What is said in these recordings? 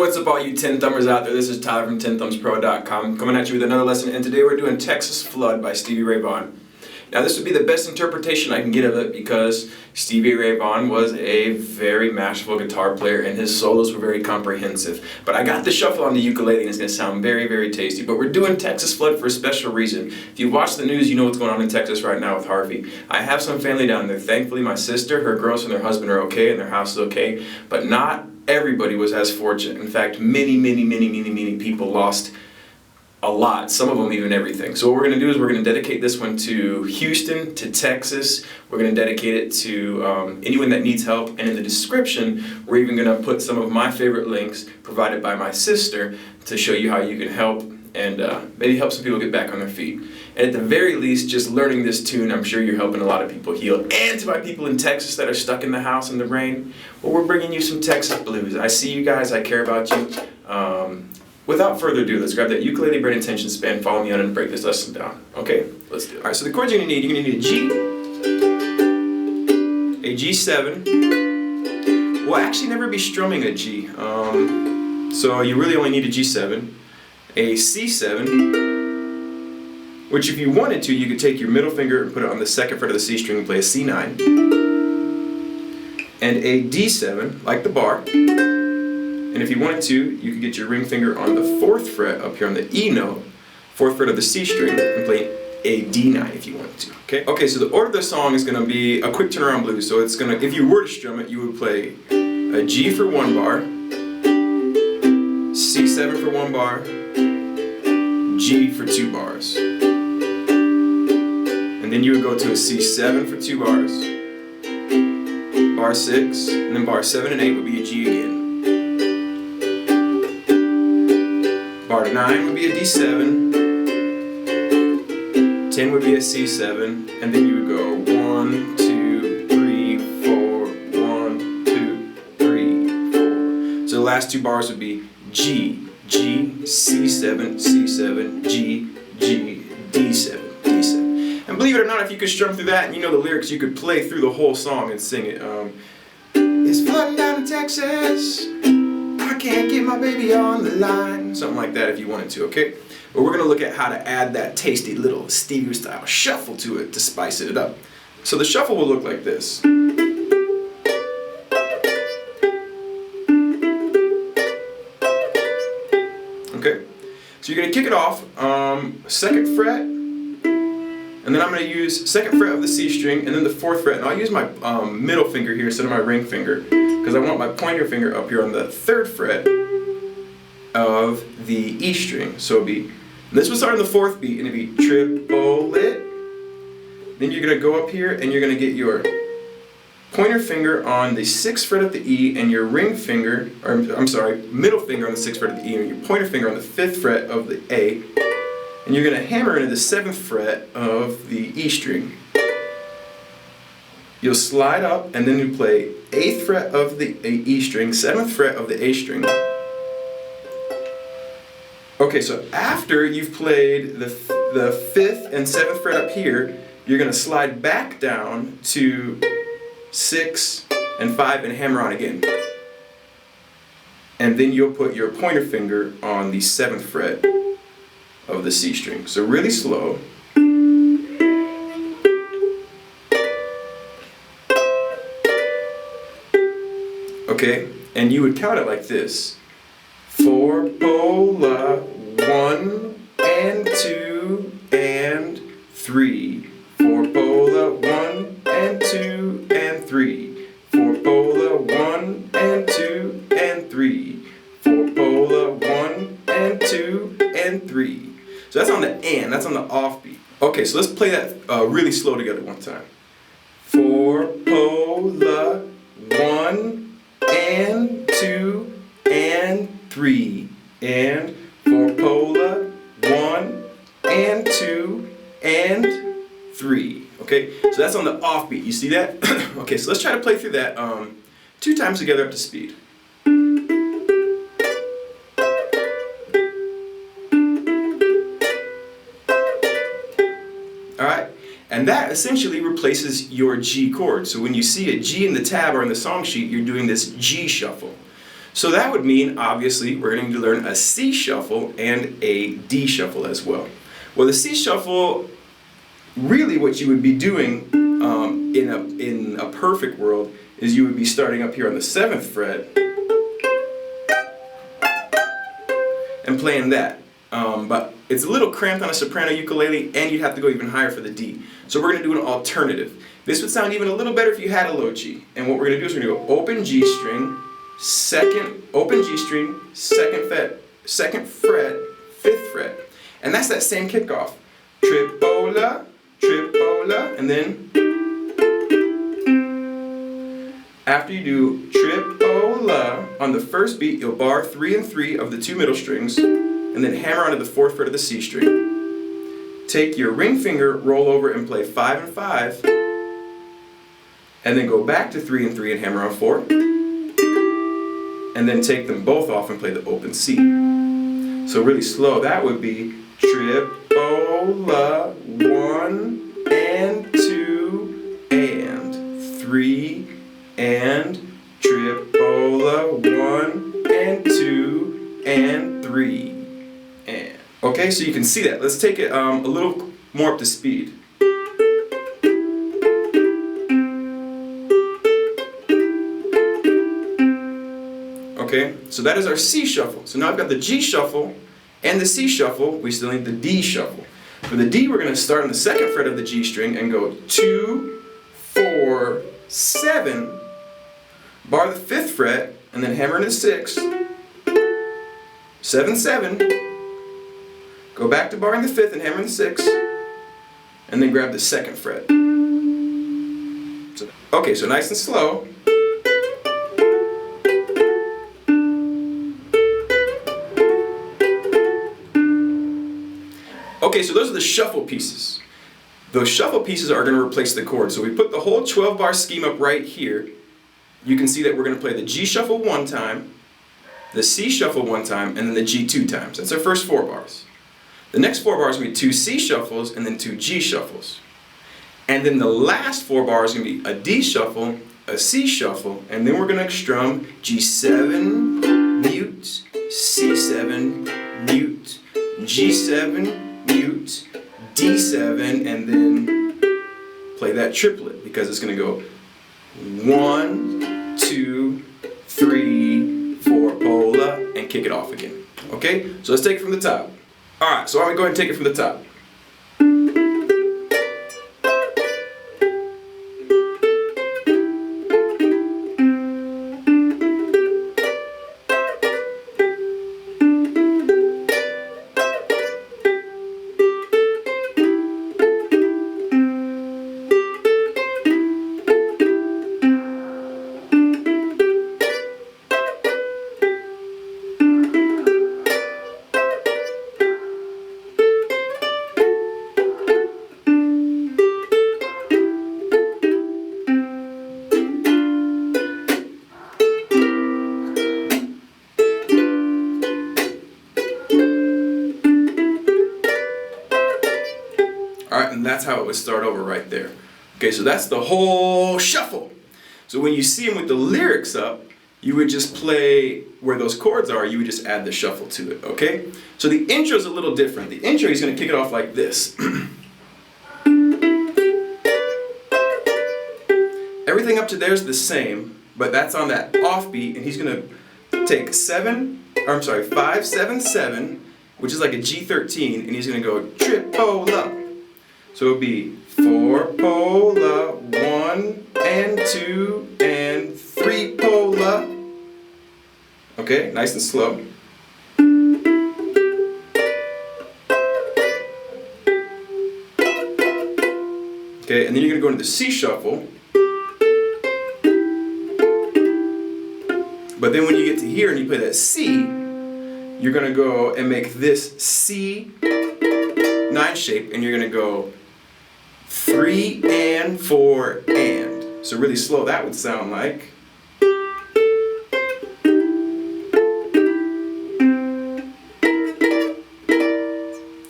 what's up all you Tenthumbers out there? This is Tyler from TenthumbsPro.com coming at you with another lesson, and today we're doing Texas Flood by Stevie Ray Vaughan. Now this would be the best interpretation I can get of it because Stevie Ray Vaughan was a very masterful guitar player and his solos were very comprehensive. But I got the shuffle on the ukulele and it's going to sound very, very tasty. But we're doing Texas Flood for a special reason. If you watch the news, you know what's going on in Texas right now with Harvey. I have some family down there. Thankfully my sister, her girls and their husband are okay and their house is okay. But not everybody was as fortunate. In fact, many people lost a lot, some of them even everything. So what we're going to do is we're going to dedicate this one to Houston, to Texas. We're going to dedicate it to anyone that needs help. And in the description, we're even going to put some of my favorite links provided by my sister to show you how you can help and maybe help some people get back on their feet. And at the very least, just learning this tune, I'm sure you're helping a lot of people heal. And to my people in Texas that are stuck in the house in the rain, well, we're bringing you some Texas blues. I see you guys, I care about you. Without further ado, let's grab that ukulele, braid, and tension span, follow me on and break this lesson down. Okay, let's do it. Alright, so the chords you're going to need a G, a G7. We'll actually never be strumming a G, so you really only need a G7, a C7, which if you wanted to, you could take your middle finger and put it on the second fret of the C string and play a C9, and a D7, like the bar. And if you wanted to, you could get your ring finger on the 4th fret up here on the E note, 4th fret of the C string, and play a D9 if you wanted to. Okay, so the order of the song is going to be a quick turnaround blues. So it's going to, if you were to strum it, you would play a G for 1 bar, C7 for 1 bar, G for 2 bars. And then you would go to a C7 for 2 bars, bar 6, and then bar 7 and 8 would be a G again. Bar 9 would be a D7, 10 would be a C7, and then you would go 1, 2, 3, 4, 1, 2, 3, 4. So the last 2 bars would be G, G, C7, C7, G, G, D7, D7. And believe it or not, if you could strum through that and you know the lyrics, you could play through the whole song and sing it. It's flooding down in Texas, I can't get my baby on the line. Something like that if you wanted to, okay? But we're going to look at how to add that tasty little Stevie style shuffle to it to spice it up. So the shuffle will look like this. Okay? So you're going to kick it off, 2nd fret, and then I'm going to use 2nd fret of the C string and then the 4th fret, and I'll use my middle finger here instead of my ring finger, because I want my pointer finger up here on the 3rd fret of the E string. So it'll be, this will start on the 4th beat and it'll be triplet. Then you're going to go up here and you're going to get your pointer finger on the 6th fret of the E and your ring finger, or I'm sorry, middle finger on the 6th fret of the E and your pointer finger on the 5th fret of the A. And you're going to hammer into the 7th fret of the E string. You'll slide up and then you play 8th fret of the E string, 7th fret of the A string. Okay, so after you've played the 5th and 7th fret up here, you're going to slide back down to 6 and 5 and hammer on again. And then you'll put your pointer finger on the 7th fret of the C string. So really slow. Okay, and you would count it like this. 4 pola, 1 and 2 and 3. 4 pola, 1 and 2 and 3. 4 pola, 1 and 2 and 3. 4 pola, 1 and 2 and 3. So that's on the and, that's on the offbeat. Okay, so let's play that really slow together one time. 4 pola, 1 and 2 and 3, and 4 pola, 1 and 2 and 3. Okay, so that's on the offbeat. You see that? Okay, so let's try to play through that 2 times together up to speed. Alright, and that essentially replaces your G chord. So when you see a G in the tab or in the song sheet, you're doing this G shuffle. So that would mean, obviously, we're going to learn a C shuffle and a D shuffle as well. Well, the C shuffle, really what you would be doing in a perfect world is you would be starting up here on the 7th fret and playing that. But it's a little cramped on a soprano ukulele, and you'd have to go even higher for the D. So we're going to do an alternative. This would sound even a little better if you had a low G. And what we're going to do is we're going to go open G string, open G string, 2nd fret, 5th fret. And that's that same kickoff. Tripola, tripola, and then after you do tripola, on the first beat you'll bar 3 and 3 of the 2 middle strings, and then hammer onto the 4th fret of the C string. Take your ring finger, roll over, and play 5 and 5, and then go back to 3 and 3 and hammer on 4, and then take them both off and play the open C. So really slow, that would be tripola, 1 and 2 and 3 and tripola, 1 and 2 and 3 and. Okay, so you can see that. Let's take it a little more up to speed. Okay, so that is our C shuffle. So now I've got the G shuffle and the C shuffle. We still need the D shuffle. For the D, we're going to start on the 2nd fret of the G string and go 2, 4, 7, bar the 5th fret, and then hammer into 6, 7, 7, go back to barring the 5th and hammer in the 6, and then grab the 2nd fret. Okay, so nice and slow. Okay, so those are the shuffle pieces. Those shuffle pieces are going to replace the chord. So we put the whole 12-bar scheme up right here. You can see that we're going to play the G shuffle 1 time, the C shuffle 1 time, and then the G 2 times. That's our first 4 bars. The next 4 bars are going to be 2 C shuffles and then 2 G shuffles. And then the last 4 bars are going to be a D shuffle, a C shuffle, and then we're going to strum G7, mute, C7, mute, G7, mute, D7, and then play that triplet, because it's going to go 1, 2, 3, 4, pola, and kick it off again. Okay? So let's take it from the top. Alright, so I'm going to go ahead and take it from the top. Alright, and that's how it would start over right there. Okay, so that's the whole shuffle. So when you see them with the lyrics up, you would just play where those chords are, you would just add the shuffle to it, okay? So the intro is a little different. The intro, he's going to kick it off like this. Everything up to there is the same, but that's on that offbeat, and he's going to take 5, 7, 7, which is like a G13, and he's going to go tripola. So it'll be 4 pola, 1 and 2 and 3 pola. Okay, nice and slow. Okay, and then you're going to go into the C shuffle. But then when you get to here and you play that C, you're going to go and make this C9 shape, and you're going to go 3 and 4 and. So really slow, that would sound like.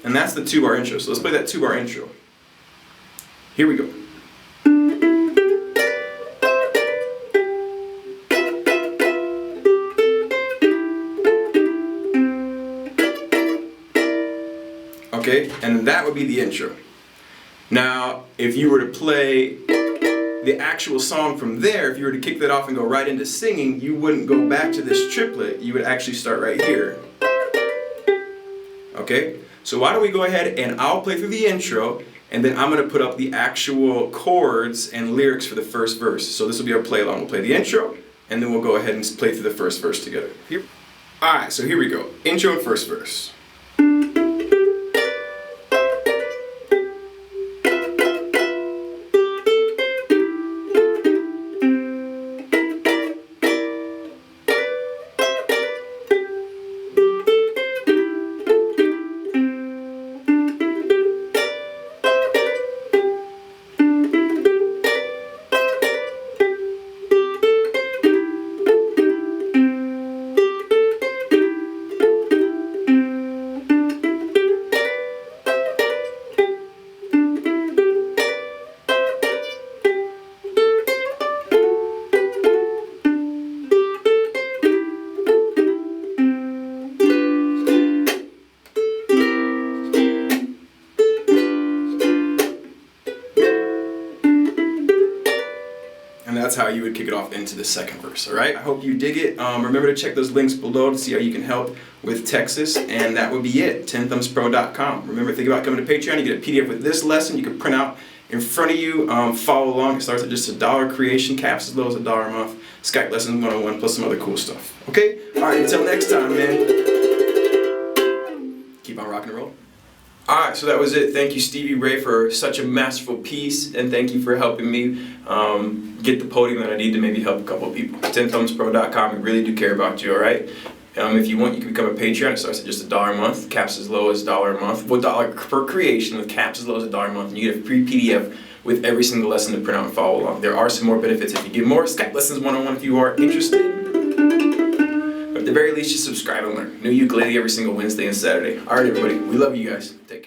And that's the 2-bar intro. So let's play that 2-bar intro. Here we go. Okay, and that would be the intro. Now, if you were to play the actual song from there, if you were to kick that off and go right into singing, you wouldn't go back to this triplet, you would actually start right here. Okay, so why don't we go ahead and I'll play through the intro, and then I'm going to put up the actual chords and lyrics for the first verse. So this will be our play along. We'll play the intro, and then we'll go ahead and play through the first verse together. Alright, so here we go. Intro and first verse. And that's how you would kick it off into the second verse, all right? I hope you dig it. Remember to check those links below to see how you can help with Texas, and that would be it, Tenthumbspro.com. Remember, think about coming to Patreon. You get a PDF with this lesson you can print out in front of you, follow along. It starts at just $1 creation, caps as low as $1 a month, Skype lessons 101, plus some other cool stuff, okay? All right, until next time, man. Keep on rocking and rolling. Alright, so that was it. Thank you, Stevie Ray, for such a masterful piece, and thank you for helping me get the podium that I need to maybe help a couple of people. Tenthumbspro.com, we really do care about you, alright? If you want, you can become a Patreon. It starts at just $1 a month, caps as low as $1 a month, $1 per creation with caps as low as $1 a month, and you get a free PDF with every single lesson to print out and follow along. There are some more benefits if you get more. Skype lessons 101 if you are interested. But at the very least, just subscribe and learn. New ukulele every single Wednesday and Saturday. Alright, everybody, we love you guys. Take care.